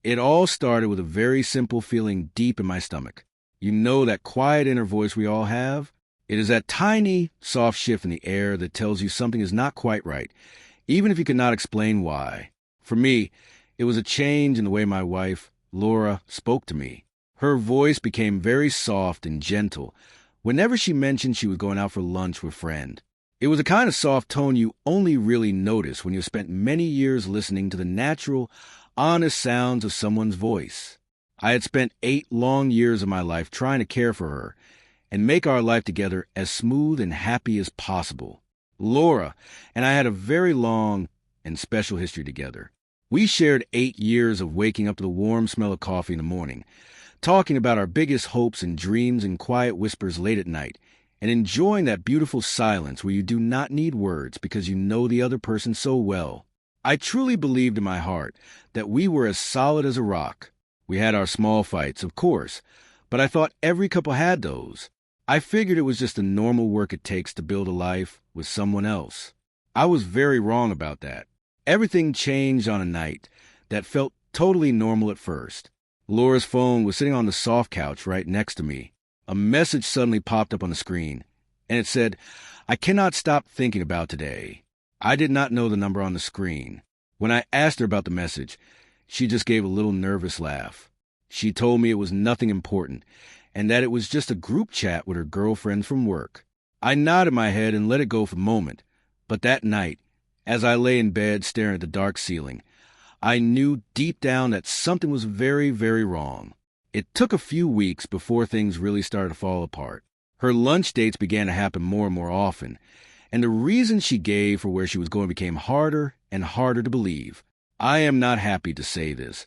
It all started with a very simple feeling deep in my stomach. You know that quiet inner voice we all have? It is that tiny, soft shift in the air that tells you something is not quite right, even if you cannot explain why. For me, it was a change in the way my wife, Laura, spoke to me. Her voice became very soft and gentle whenever she mentioned she was going out for lunch with a friend. It was a kind of soft tone you only really notice when you've spent many years listening to the natural, honest sounds of someone's voice. I had spent 8 long years of my life trying to care for her and make our life together as smooth and happy as possible. Laura and I had a very long and special history together. We shared 8 years of waking up to the warm smell of coffee in the morning, talking about our biggest hopes and dreams in quiet whispers late at night, and enjoying that beautiful silence where you do not need words because you know the other person so well. I truly believed in my heart that we were as solid as a rock. We had our small fights, of course, but I thought every couple had those. I figured it was just the normal work it takes to build a life with someone else. I was very wrong about that. Everything changed on a night that felt totally normal at first. Laura's phone was sitting on the soft couch right next to me. A message suddenly popped up on the screen, and it said, "I cannot stop thinking about today." I did not know the number on the screen. When I asked her about the message, she just gave a little nervous laugh. She told me it was nothing important, and that it was just a group chat with her girlfriend from work. I nodded my head and let it go for the moment, but that night, as I lay in bed staring at the dark ceiling, I knew deep down that something was very, very wrong. It took a few weeks before things really started to fall apart. Her lunch dates began to happen more and more often, and the reason she gave for where she was going became harder and harder to believe. I am not happy to say this,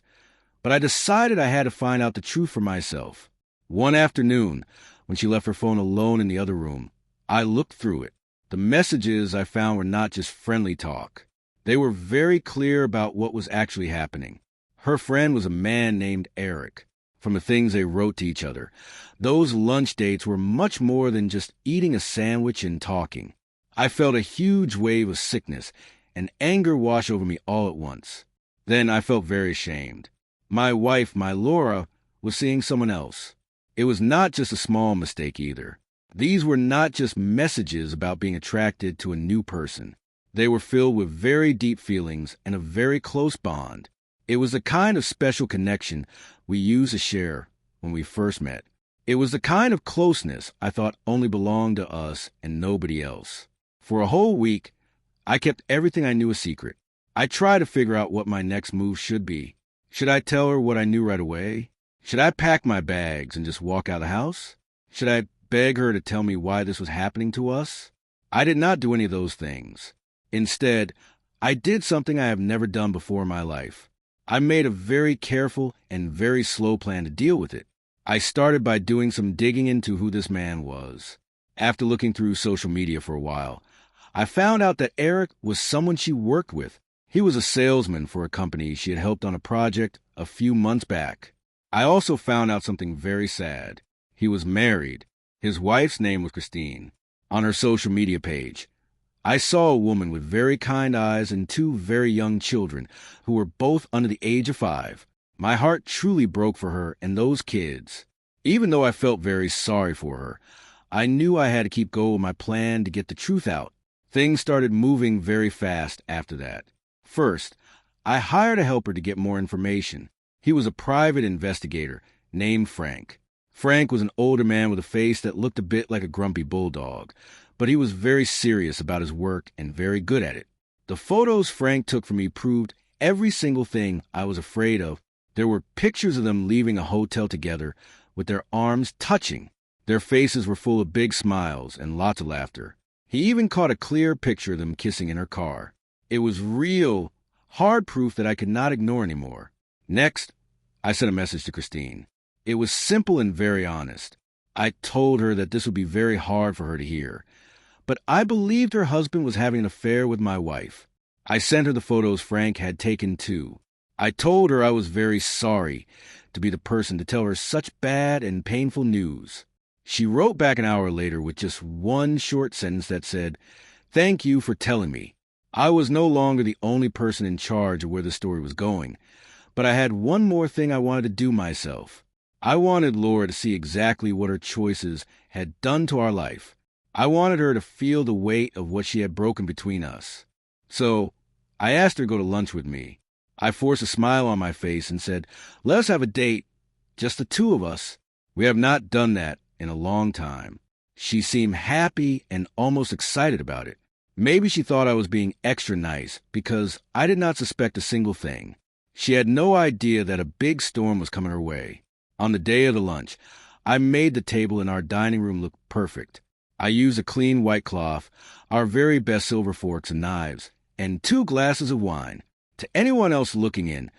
but I decided I had to find out the truth for myself. One afternoon, when she left her phone alone in the other room, I looked through it. The messages I found were not just friendly talk. They were very clear about what was actually happening. Her friend was a man named Eric. From the things they wrote to each other, those lunch dates were much more than just eating a sandwich and talking. I felt a huge wave of sickness and anger wash over me all at once. Then I felt very ashamed. My wife, my Laura, was seeing someone else. It was not just a small mistake either. These were not just messages about being attracted to a new person. They were filled with very deep feelings and a very close bond. It was the kind of special connection we used to share when we first met. It was the kind of closeness I thought only belonged to us and nobody else. For a whole week, I kept everything I knew a secret. I tried to figure out what my next move should be. Should I tell her what I knew right away? Should I pack my bags and just walk out of the house? Should I beg her to tell me why this was happening to us? I did not do any of those things. Instead, I did something I have never done before in my life. I made a very careful and very slow plan to deal with it. I started by doing some digging into who this man was. After looking through social media for a while, I found out that Eric was someone she worked with. He was a salesman for a company she had helped on a project a few months back. I also found out something very sad. He was married. His wife's name was Christine. On her social media page, I saw a woman with very kind eyes and 2 very young children who were both under the age of 5. My heart truly broke for her and those kids. Even though I felt very sorry for her, I knew I had to keep going with my plan to get the truth out. Things started moving very fast after that. First, I hired a helper to get more information. He was a private investigator named Frank. Frank was an older man with a face that looked a bit like a grumpy bulldog, but he was very serious about his work and very good at it. The photos Frank took for me proved every single thing I was afraid of. There were pictures of them leaving a hotel together with their arms touching. Their faces were full of big smiles and lots of laughter. He even caught a clear picture of them kissing in her car. It was real, hard proof that I could not ignore anymore. Next, I sent a message to Christine. It was simple and very honest. I told her that this would be very hard for her to hear, but I believed her husband was having an affair with my wife. I sent her the photos Frank had taken too. I told her I was very sorry to be the person to tell her such bad and painful news. She wrote back an hour later with just one short sentence that said, "Thank you for telling me." I was no longer the only person in charge of where the story was going, But I had one more thing I wanted to do myself. I wanted Laura to see exactly what her choices had done to our life. I wanted her to feel the weight of what she had broken between us. So I asked her to go to lunch with me. I forced a smile on my face and said, "Let us have a date, just the two of us." We have not done that in a long time. She seemed happy and almost excited about it. Maybe she thought I was being extra nice because I did not suspect a single thing. She had no idea that a big storm was coming her way. On the day of the lunch, I made the table in our dining room look perfect. I used a clean white cloth, our very best silver forks and knives, and 2 glasses of wine. To anyone else looking in,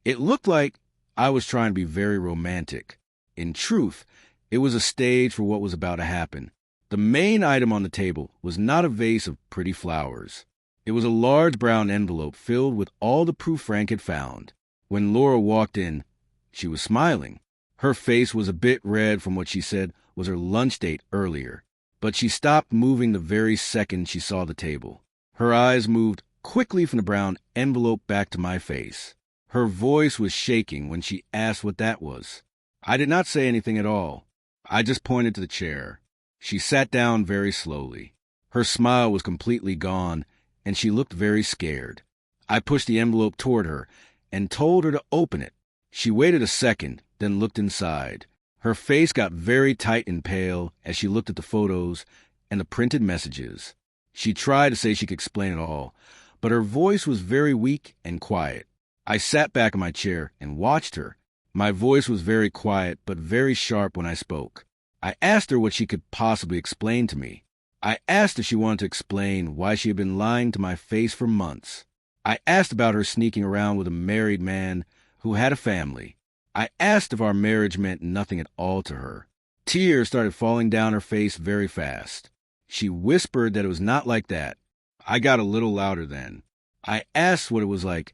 it looked like I was trying to be very romantic. In truth, it was a stage for what was about to happen. The main item on the table was not a vase of pretty flowers. It was a large brown envelope filled with all the proof Frank had found. When Laura walked in, she was smiling. Her face was a bit red from what she said was her lunch date earlier, but she stopped moving the very second she saw the table. Her eyes moved quickly from the brown envelope back to my face. Her voice was shaking when she asked what that was. I did not say anything at all. I just pointed to the chair. She sat down very slowly. Her smile was completely gone, and she looked very scared. I pushed the envelope toward her and told her to open it. She waited a second, then looked inside. Her face got very tight and pale as she looked at the photos and the printed messages. She tried to say she could explain it all, but her voice was very weak and quiet. I sat back in my chair and watched her. My voice was very quiet but very sharp when I spoke. I asked her what she could possibly explain to me. I asked if she wanted to explain why she had been lying to my face for months. I asked about her sneaking around with a married man who had a family. I asked if our marriage meant nothing at all to her. Tears started falling down her face very fast. She whispered that it was not like that. I got a little louder then. I asked what it was like,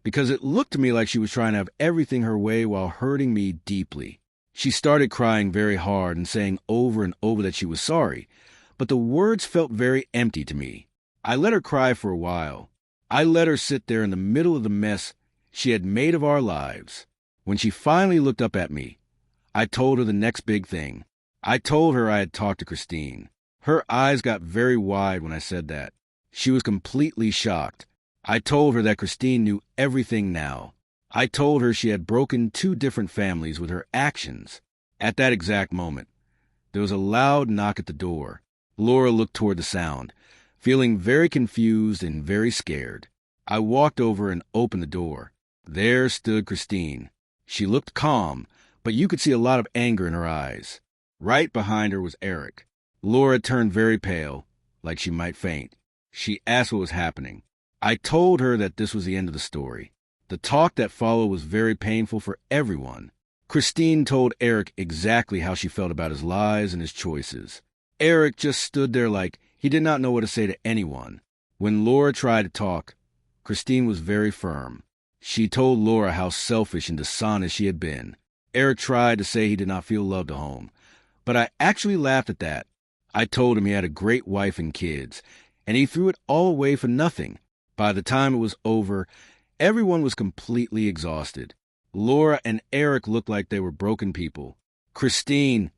because it looked to me like she was trying to have everything her way while hurting me deeply. She started crying very hard and saying over and over that she was sorry, but the words felt very empty to me. I let her cry for a while. I let her sit there in the middle of the mess she had made of our lives. When she finally looked up at me, I told her the next big thing. I told her I had talked to Christine. Her eyes got very wide when I said that. She was completely shocked. I told her that Christine knew everything now. I told her she had broken 2 different families with her actions. At that exact moment, there was a loud knock at the door. Laura looked toward the sound, feeling very confused and very scared. I walked over and opened the door. There stood Christine. She looked calm, but you could see a lot of anger in her eyes. Right behind her was Eric. Laura turned very pale, like she might faint. She asked what was happening. I told her that this was the end of the story. The talk that followed was very painful for everyone. Christine told Eric exactly how she felt about his lies and his choices. Eric just stood there like he did not know what to say to anyone. When Laura tried to talk, Christine was very firm. She told Laura how selfish and dishonest she had been. Eric tried to say he did not feel loved at home, but I actually laughed at that. I told him he had a great wife and kids, and he threw it all away for nothing. By the time it was over, everyone was completely exhausted. Laura and Eric looked like they were broken people. Christine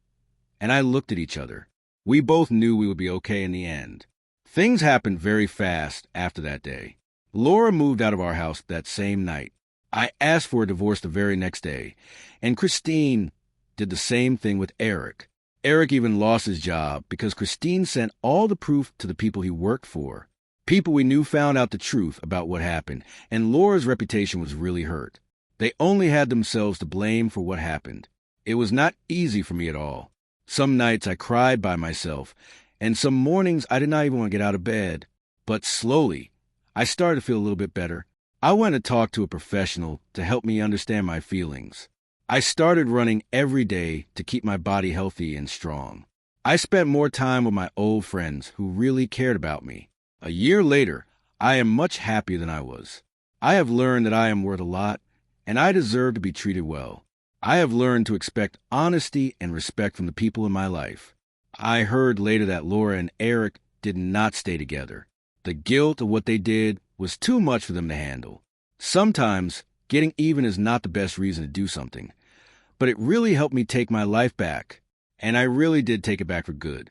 and I looked at each other. We both knew we would be okay in the end. Things happened very fast after that day. Laura moved out of our house that same night. I asked for a divorce the very next day, and Christine did the same thing with Eric. Eric even lost his job because Christine sent all the proof to the people he worked for. People we knew found out the truth about what happened, and Laura's reputation was really hurt. They only had themselves to blame for what happened. It was not easy for me at all. Some nights I cried by myself, and some mornings I did not even want to get out of bed. But slowly, I started to feel a little bit better. I went to talk to a professional to help me understand my feelings. I started running every day to keep my body healthy and strong. I spent more time with my old friends who really cared about me. A year later, I am much happier than I was. I have learned that I am worth a lot, and I deserve to be treated well. I have learned to expect honesty and respect from the people in my life. I heard later that Laura and Eric did not stay together. The guilt of what they did was too much for them to handle. Sometimes Getting even is not the best reason to do something. But it really helped me take my life back. And I really did take it back for good.